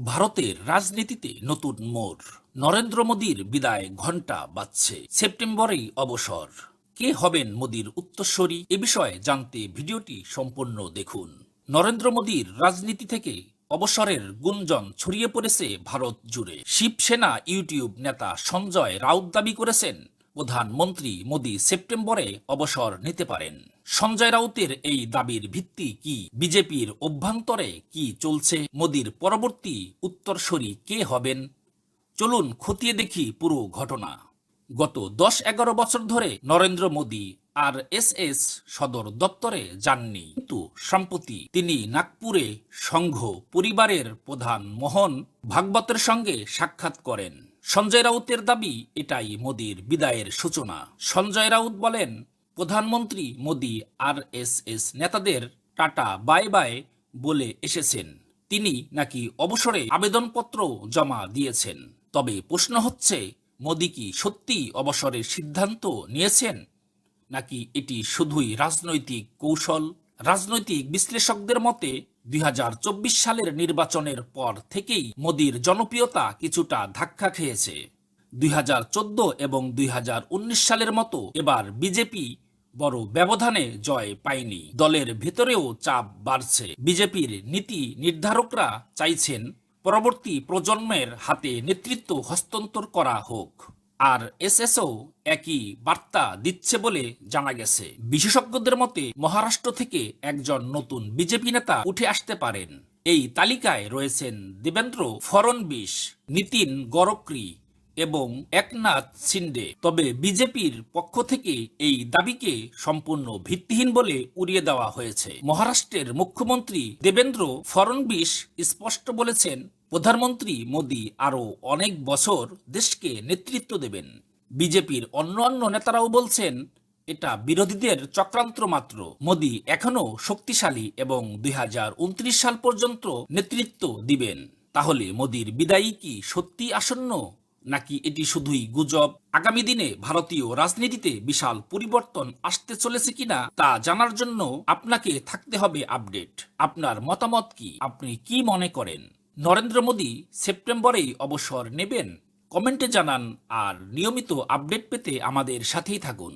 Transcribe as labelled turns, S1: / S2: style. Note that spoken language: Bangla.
S1: ভারতের রাজনীতিতে নতুন মোড়। নরেন্দ্র মোদীর বিদায় ঘণ্টা বাজছে। সেপ্টেম্বরেই অবসর। কে হবেন মোদীর উত্তরসূরি? এ বিষয়ে জানতে ভিডিওটি সম্পূর্ণ দেখুন। নরেন্দ্র মোদীর রাজনীতি থেকে অবসরের গুঞ্জন ছড়িয়ে পড়েছে ভারত জুড়ে। শিবসেনা ইউটিউব নেতা সঞ্জয় রাউত দাবি করেছেন, প্রধানমন্ত্রী মোদী সেপ্টেম্বরে অবসর নিতে পারেন। সঞ্জয় রাউতের এই দাবির ভিত্তি কি? বিজেপির অভ্যন্তরে কি চলছে? মোদীর পরবর্তী উত্তরসূরি কে হবেন? চলুন খতিয়ে দেখি পুরো ঘটনা। গত 10-11 বছর ধরে নরেন্দ্র মোদী আরএসএস সদর দপ্তরে যাননি, কিন্তু সম্প্রতি তিনি নাগপুরে সংঘ পরিবারের প্রধান মোহন ভাগবতের সঙ্গে সাক্ষাৎ করেন। সঞ্জয় রাউতের দাবি, এটাই মোদীর বিদায়ের সূচনা। সঞ্জয় রাউত বলেন, প্রধানমন্ত্রী মোদী আরএসএস নেতাদের টাটা বাই বাই বলে এসেছেন। তিনি নাকি অবসরে আবেদনপত্র জমা দিয়েছেন। তবে প্রশ্ন হচ্ছে, মোদী কি সত্যি অবসরের সিদ্ধান্ত নিয়েছেন, নাকি এটি শুধুই রাজনৈতিক কৌশল? রাজনৈতিক বিশ্লেষকদের মতে 2024 সালের নির্বাচনের পর থেকেই মোদীর জনপ্রিয়তা কিছুটা ধাক্কা খেয়েছে। 2014 এবং 2019 সালের মতো এবার বিজেপি বড় ব্যবধানে জয় পায়নি। দলের ভেতরেও চাপ বাড়ছে। বিজেপির নীতি নির্ধারকরা চাইছেন পরবর্তী প্রজন্মের হাতে নেতৃত্ব হস্তান্তর করা হোক। আর এসএসও একই বার্তা দিচ্ছে বলে জানা গেছে। বিশেষজ্ঞদের মতে মহারাষ্ট্র থেকে একজন নতুন বিজেপি নেতা উঠে আসতে পারেন। এই তালিকায় রয়েছেন দেবেন্দ্র ফড়নবিস, নীতিন গডকরি এবং একনাথ শিন্ডে। তবে বিজেপির পক্ষ থেকে এই দাবিকে সম্পূর্ণ ভিত্তিহীন বলে উড়িয়ে দেওয়া হয়েছে। মহারাষ্ট্রের মুখ্যমন্ত্রী দেবেন্দ্র ফড়নবিস স্পষ্ট বলেছেন, প্রধানমন্ত্রী মোদী আরও অনেক বছর দেশকে নেতৃত্ব দেবেন। বিজেপির অন্যান্য নেতারাও বলছেন, এটা বিরোধীদের চক্রান্ত মাত্র। মোদী এখনো শক্তিশালী এবং 2029 সাল পর্যন্ত নেতৃত্ব দিবেন। তাহলে মোদীর বিদায়ী কি সত্যি আসন্ন, নাকি এটি শুধুই গুজব? আগামী দিনে ভারতীয় রাজনীতিতে বিশাল পরিবর্তন আসতে চলেছে কিনা তা জানার জন্য আপনাকে থাকতে হবে আপডেট। আপনার মতামত কি? আপনি কি মনে করেন, নরেন্দ্র মোদী সেপ্টেম্বরেই অবসর নেবেন? কমেন্টে জানান। আর নিয়মিত আপডেট পেতে আমাদের সাথেই থাকুন।